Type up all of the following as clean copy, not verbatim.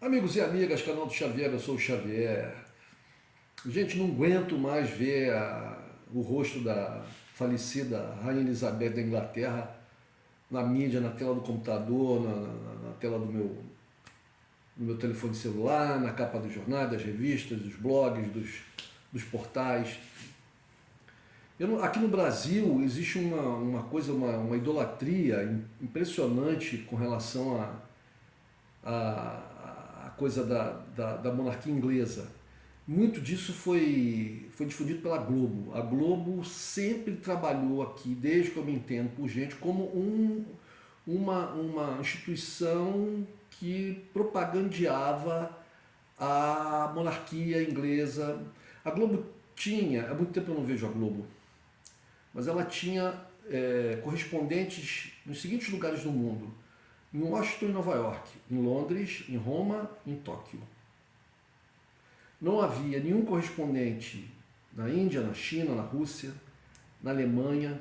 Amigos e amigas, canal do Xavier, eu sou o Xavier. Gente, não aguento mais ver o rosto da falecida Rainha Elizabeth da Inglaterra na mídia, na tela do computador, na tela do meu telefone celular, na capa dos jornais, das revistas, dos blogs, dos portais. Aqui no Brasil existe uma coisa, uma idolatria impressionante com relação a coisa da monarquia inglesa. Muito disso foi difundido pela Globo. A Globo sempre trabalhou aqui, desde que eu me entendo por gente, como uma instituição que propagandeava a monarquia inglesa. A Globo tinha, há muito tempo eu não vejo a Globo, mas ela tinha correspondentes nos seguintes lugares do mundo: em Washington e Nova York, em Londres, em Roma, em Tóquio. Não havia nenhum correspondente na Índia, na China, na Rússia, na Alemanha.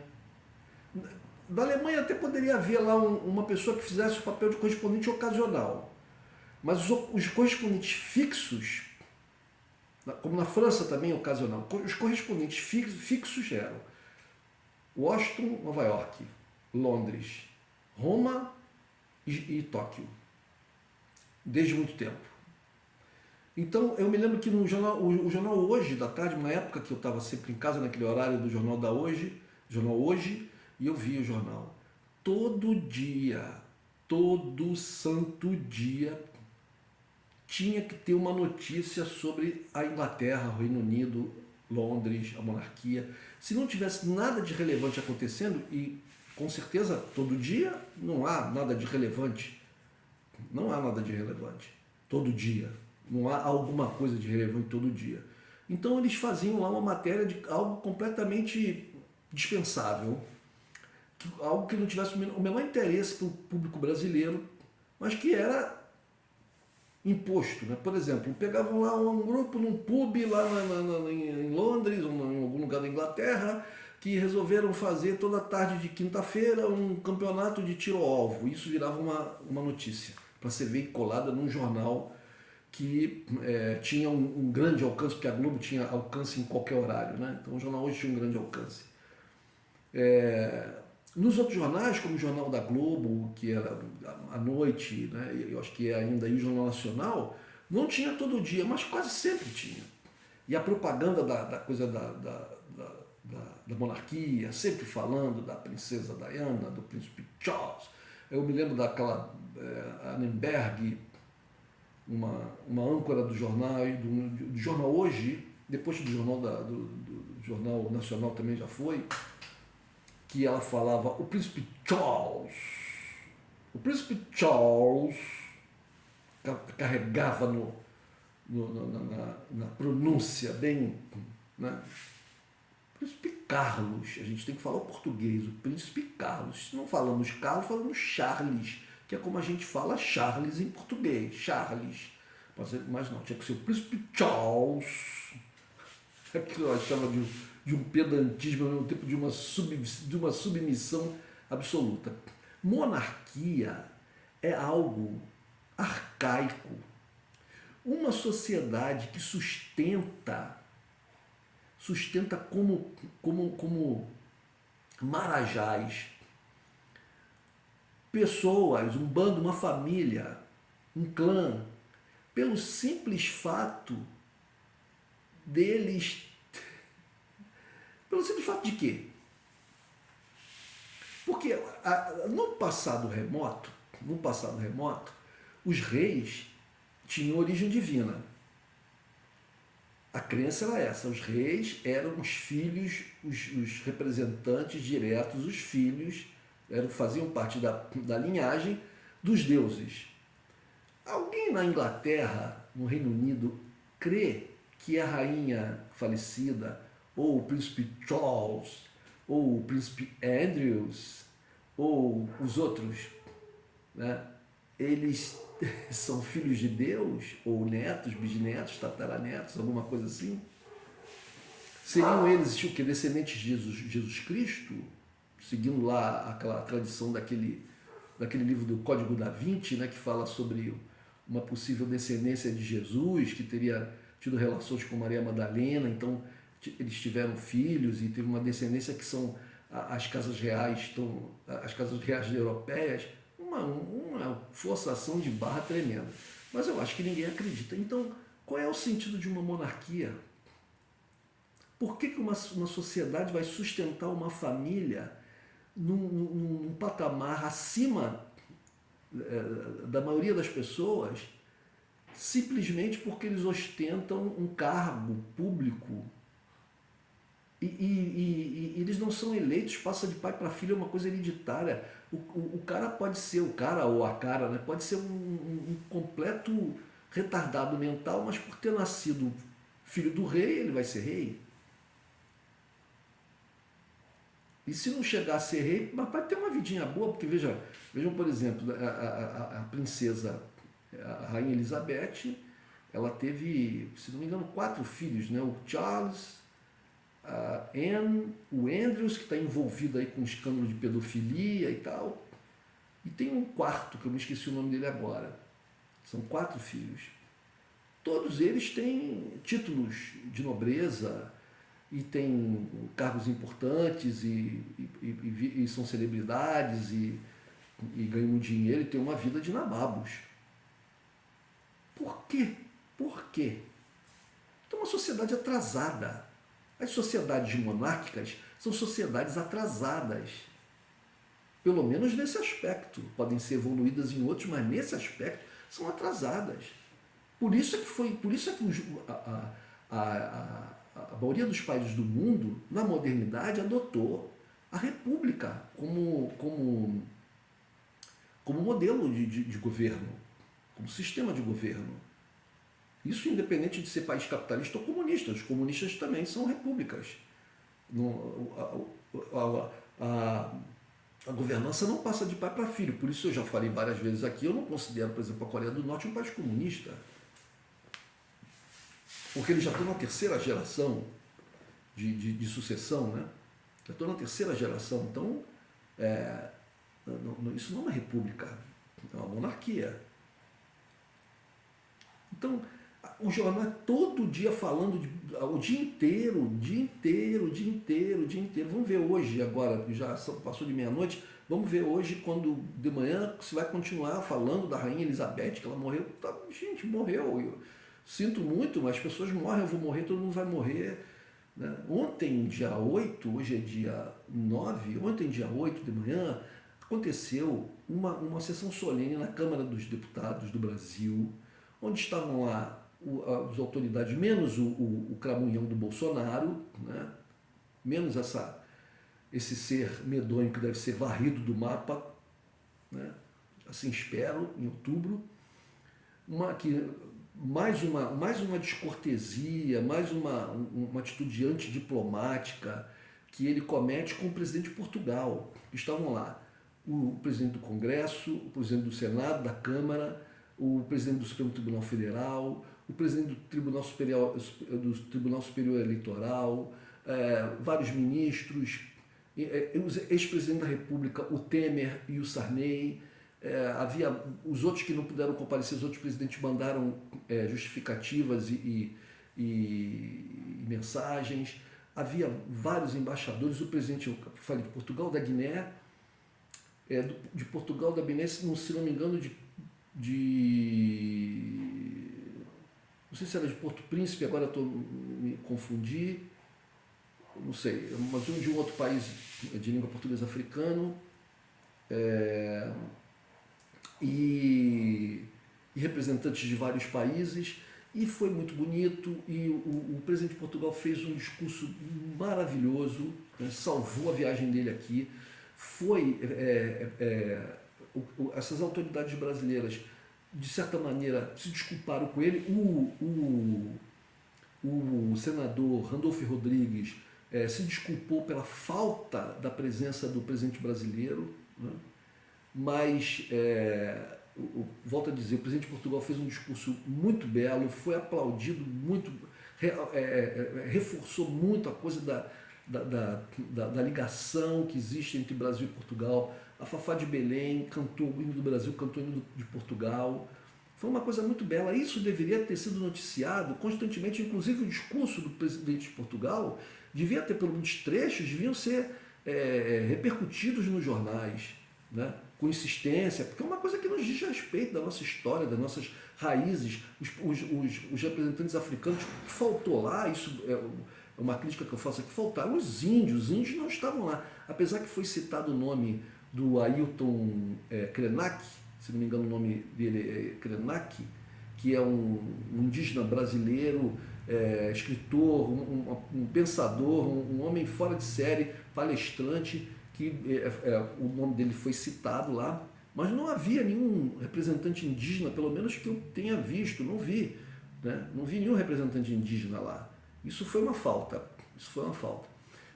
Da Alemanha até poderia haver lá uma pessoa que fizesse o papel de correspondente ocasional. Mas os correspondentes fixos, como na França também ocasional, os correspondentes fixos eram Washington, Nova York, Londres, Roma e Tóquio, desde muito tempo. Então eu me lembro que no jornal, o jornal Hoje da tarde, uma época que eu estava sempre em casa naquele horário do jornal da Hoje, jornal Hoje, e eu via o jornal. Todo dia, todo santo dia, tinha que ter uma notícia sobre a Inglaterra, o Reino Unido, Londres, a monarquia. Se não tivesse nada de relevante acontecendo, e com certeza todo dia não há nada de relevante, não há nada de relevante, todo dia. Não há alguma coisa de relevante todo dia. Então eles faziam lá uma matéria de algo completamente dispensável, algo que não tivesse o menor interesse para o público brasileiro, mas que era imposto. Né? Por exemplo, pegavam lá um grupo num pub lá em Londres ou em algum lugar da Inglaterra que resolveram fazer toda tarde de quinta-feira um campeonato de tiro ao alvo. Isso virava uma notícia para ser veiculada num jornal que tinha um grande alcance, porque a Globo tinha alcance em qualquer horário, né? Então o jornal Hoje tinha um grande alcance. Nos outros jornais, como o Jornal da Globo, que era à noite, né? Eu acho que é ainda aí o Jornal Nacional, não tinha todo dia, mas quase sempre tinha. E a propaganda da coisa da monarquia, sempre falando da princesa Diana, do príncipe Charles. Eu me lembro daquela Annenberg, uma âncora do jornal, do jornal Hoje, depois do jornal, do jornal Nacional também já foi, que ela falava o príncipe Charles. O príncipe Charles carregava na pronúncia bem, né? Príncipe Carlos, a gente tem que falar o português, o príncipe Carlos. Se não falamos Carlos, falamos Charles, que é como a gente fala Charles em português, Charles. Mas não, tinha que ser o príncipe Charles. Aquilo eu achava de um pedantismo, ao mesmo tempo de uma submissão absoluta. Monarquia é algo arcaico. Uma sociedade que sustenta como marajás pessoas, um bando, uma família, um clã, pelo simples fato deles. Pelo simples fato de quê? Porque no passado remoto, os reis tinham origem divina. A crença era essa: os reis eram os filhos, os representantes diretos, os filhos, faziam parte da linhagem dos deuses. Alguém na Inglaterra, no Reino Unido, crê que a rainha falecida, ou o príncipe Charles, ou o príncipe Andrews, ou os outros, né, eles são filhos de Deus, ou netos, bisnetos, tataranetos, alguma coisa assim? Seriam eles o que? Descendentes de Jesus Cristo, seguindo lá aquela tradição daquele livro do Código da Vinci, né, que fala sobre uma possível descendência de Jesus, que teria tido relações com Maria Madalena, então eles tiveram filhos e teve uma descendência que são as casas reais, as casas reais europeias, uma forçação de barra tremenda. Mas eu acho que ninguém acredita. Então, qual é o sentido de uma monarquia? Por que uma sociedade vai sustentar uma família num patamar acima da maioria das pessoas, simplesmente porque eles ostentam um cargo público e eles não são eleitos, passa de pai para filho, é uma coisa hereditária. O cara pode ser, o cara ou a cara, né, pode ser um completo retardado mental, mas por ter nascido filho do rei, ele vai ser rei. E se não chegar a ser rei, mas vai ter uma vidinha boa, porque vejam, por exemplo, a princesa, a rainha Elizabeth, ela teve, se não me engano, 4 filhos, né? O Charles, a Anne, o Andrews, que está envolvido aí com um escândalo de pedofilia e tal, e tem um quarto, que eu me esqueci o nome dele agora. São 4 filhos. Todos eles têm títulos de nobreza, e tem cargos importantes e são celebridades e ganham dinheiro e tem uma vida de nababos. Por quê? Por quê? Então, uma sociedade atrasada. As sociedades monárquicas são sociedades atrasadas. Pelo menos nesse aspecto. Podem ser evoluídas em outros, mas nesse aspecto são atrasadas. Por isso é que a maioria dos países do mundo, na modernidade, adotou a república como modelo de governo, como sistema de governo. Isso independente de ser país capitalista ou comunista. Os comunistas também são repúblicas. A governança não passa de pai para filho. Por isso eu já falei várias vezes aqui, eu não considero, por exemplo, a Coreia do Norte um país comunista. Porque eles já estão na terceira geração de sucessão, né? Já estão na terceira geração. Então, isso não é uma república, é uma monarquia. Então, o jornal é todo dia falando, o dia inteiro. Vamos ver hoje, agora, já passou de meia-noite, vamos ver hoje, quando de manhã se vai continuar falando da rainha Elizabeth, que ela morreu. Gente, morreu. Sinto muito, mas as pessoas morrem, eu vou morrer, todo mundo vai morrer. Né? Ontem, dia 8, hoje é dia 9, ontem, dia 8 de manhã, aconteceu uma sessão solene na Câmara dos Deputados do Brasil, onde estavam lá as autoridades, menos o cramunhão do Bolsonaro, né? Menos esse ser medonho que deve ser varrido do mapa, né? Assim espero, em outubro, mais uma descortesia, mais uma atitude antidiplomática que ele comete com o presidente de Portugal. Estavam lá o presidente do Congresso, o presidente do Senado, da Câmara, o presidente do Supremo Tribunal Federal, o presidente do Tribunal Superior Eleitoral, vários ministros, ex-presidente da República, o Temer e o Sarney. Havia os outros que não puderam comparecer, os outros presidentes mandaram justificativas e mensagens. Havia vários embaixadores, o presidente, eu falei de Portugal, da Guiné, de Portugal, da Guiné, se não me engano, não sei se era de Porto Príncipe, agora me confundi, não sei, mas de um outro país de língua portuguesa africano. E representantes de vários países, e foi muito bonito, e o presidente de Portugal fez um discurso maravilhoso, né, salvou a viagem dele aqui. Essas autoridades brasileiras, de certa maneira, se desculparam com ele. O senador Randolfo Rodrigues se desculpou pela falta da presença do presidente brasileiro, né? Mas, volto a dizer, o presidente de Portugal fez um discurso muito belo, foi aplaudido muito, reforçou muito a coisa da ligação que existe entre Brasil e Portugal. A Fafá de Belém cantou o hino do Brasil, cantou o hino de Portugal. Foi uma coisa muito bela. Isso deveria ter sido noticiado constantemente, inclusive o discurso do presidente de Portugal devia ter, pelo menos trechos, deviam ser repercutidos nos jornais, né? Com insistência, porque é uma coisa que nos diz respeito da nossa história, das nossas raízes, os representantes africanos, que faltou lá, isso é uma crítica que eu faço aqui, faltaram os índios não estavam lá, apesar que foi citado o nome do Ailton Krenak, se não me engano o nome dele é Krenak, que é um indígena brasileiro, escritor, um pensador, um homem fora de série, palestrante, que o nome dele foi citado lá, mas não havia nenhum representante indígena, pelo menos que eu tenha visto, não vi, né? Não vi nenhum representante indígena lá. Isso foi uma falta,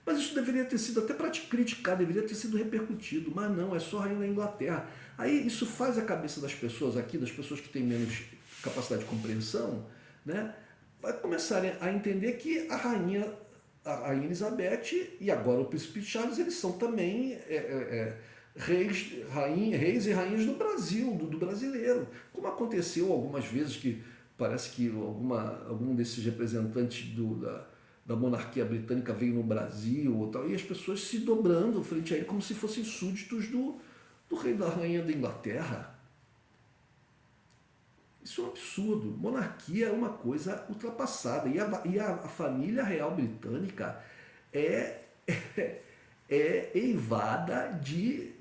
Mas isso deveria ter sido até para te criticar, deveria ter sido repercutido, mas não, é só a rainha da Inglaterra. Aí isso faz a cabeça das pessoas aqui, das pessoas que têm menos capacidade de compreensão, né? Vai começarem a entender que a rainha Elizabeth e agora o príncipe Charles, eles são também reis e rainhas do Brasil, do brasileiro. Como aconteceu algumas vezes que parece que algum desses representantes da monarquia britânica veio no Brasil ou tal, e as pessoas se dobrando frente a ele como se fossem súditos do rei e da rainha da Inglaterra. Isso é um absurdo. Monarquia é uma coisa ultrapassada. E a família real britânica é eivada de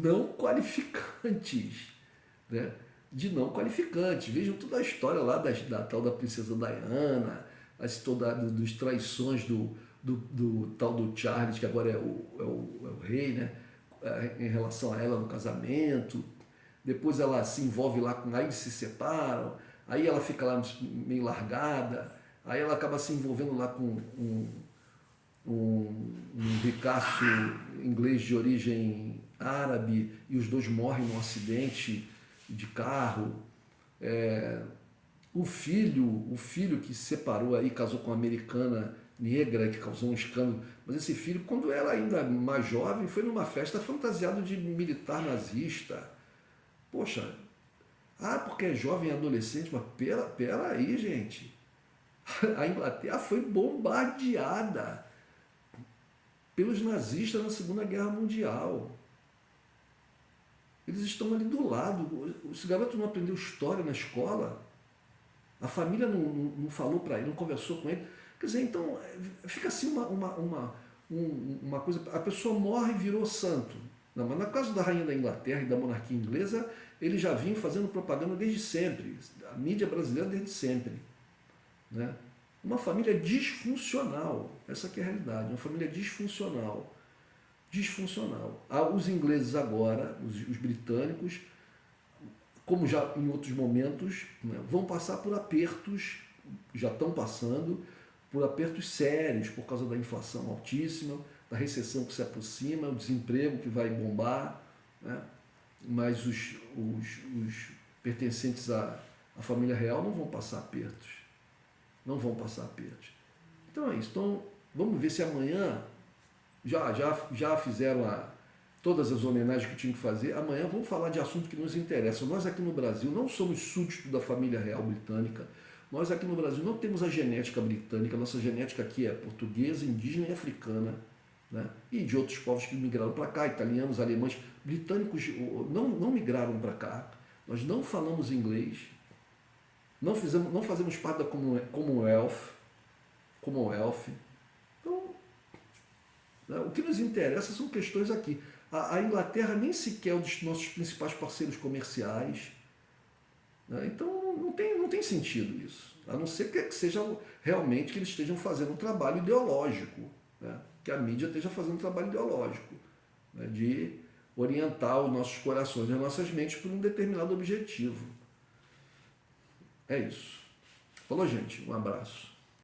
não qualificantes. Né? De não qualificantes. Vejam toda a história lá da tal da princesa Diana, dos traições do tal do Charles, que agora é o rei, né? Em relação a ela no casamento. Depois ela se envolve lá com... Aí eles se separam, aí ela fica lá meio largada, aí ela acaba se envolvendo lá com um ricaço inglês de origem árabe, e os dois morrem num acidente de carro. O filho que se separou aí, casou com uma americana negra, que causou um escândalo, mas esse filho, quando era ainda mais jovem, foi numa festa fantasiado de militar nazista. Poxa, porque é jovem e adolescente, mas pera aí, gente. A Inglaterra foi bombardeada pelos nazistas na Segunda Guerra Mundial. Eles estão ali do lado. Esse garoto não aprendeu história na escola. A família não falou para ele, não conversou com ele. Quer dizer, então, fica assim uma coisa... A pessoa morre e virou santo. Não, mas no caso da rainha da Inglaterra e da monarquia inglesa, eles já vinham fazendo propaganda desde sempre. A mídia brasileira desde sempre. Né? Uma família disfuncional. Essa que é a realidade. Uma família disfuncional. Os ingleses agora, os britânicos, como já em outros momentos, né, vão passar por apertos, já estão passando por apertos sérios por causa da inflação altíssima, da recessão que se aproxima, o desemprego que vai bombar, né? Mas os pertencentes à família real não vão passar apertos. Então é isso. Então, vamos ver se amanhã já fizeram todas as homenagens que tinham que fazer. Amanhã vamos falar de assuntos que nos interessam. Nós aqui no Brasil não somos súditos da família real britânica. Nós aqui no Brasil não temos a genética britânica. Nossa genética aqui é portuguesa, indígena e africana. Né? E de outros povos que migraram para cá, italianos, alemães, britânicos não migraram para cá. Nós não falamos inglês. Não fazemos parte da Commonwealth. Então, né, o que nos interessa são questões aqui. A Inglaterra nem sequer é um dos nossos principais parceiros comerciais. Né? Então não tem sentido isso. A não ser que seja realmente que eles estejam fazendo um trabalho ideológico. Né? Que a mídia esteja fazendo um trabalho ideológico. Né? De orientar os nossos corações e as nossas mentes por um determinado objetivo. É isso. Falou, gente. Um abraço.